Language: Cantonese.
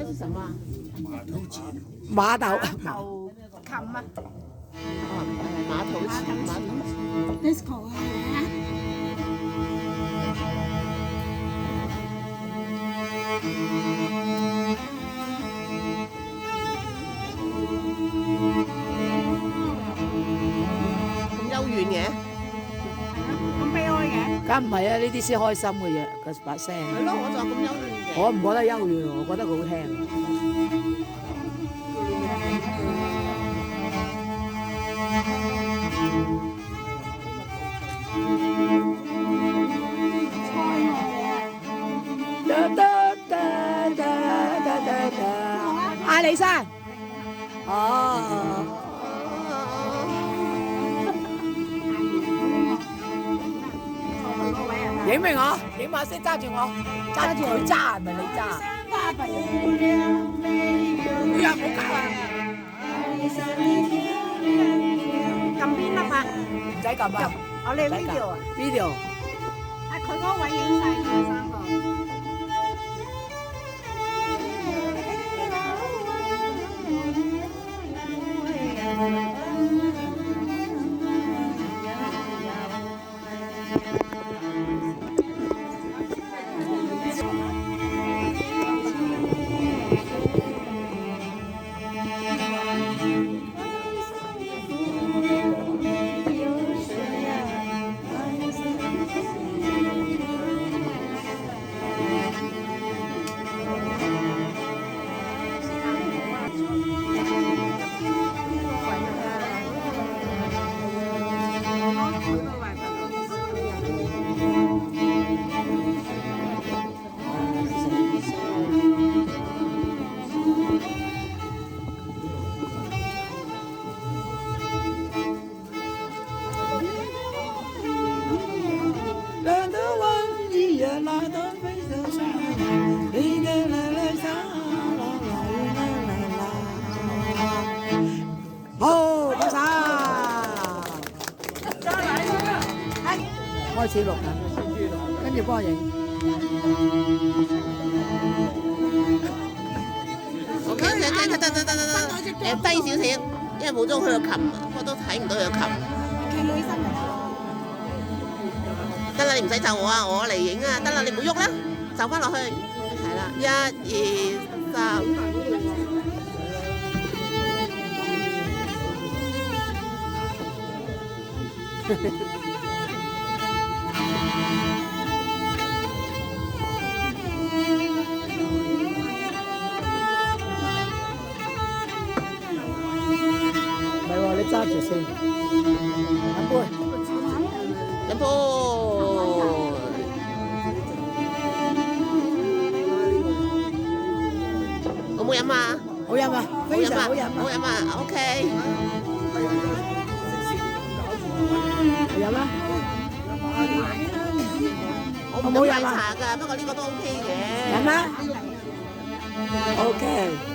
這是什麼？馬頭琴啊！哦，馬頭琴。disco 啊，咁幽怨嘅。咁悲哀嘅。梗唔係啊！呢啲先開心嘅嘢，個把聲。係咯，我就話咁幽怨嘅。我唔覺得幽怨喎，我覺得佢好聽。阿里山。哦。影俾我，影下先，揸住我，揸住佢揸，唔係你揸。哎呀，唔好搞啊！撳邊粒啊？唔使撳啊！我哋 video 啊 video。啊，佢嗰位影晒佢三個。好，拍手。開始錄啦，跟住幫我影。得，低少少，因為冇咗佢個琴，我都睇唔到佢個琴。企女生嚟。得啦，你唔使就我啊，我嚟影啊，得啦，你唔好喐啦，就翻落去，係啦，1、2、3。唔係喎，你揸住先。飲杯。飲杯。好冇飲啊？好飲啊，非常好飲啊。好飲啊 ，OK。飲啦。我唔飲奶茶㗎，不過呢個都 OK 嘅。飲啦。OK。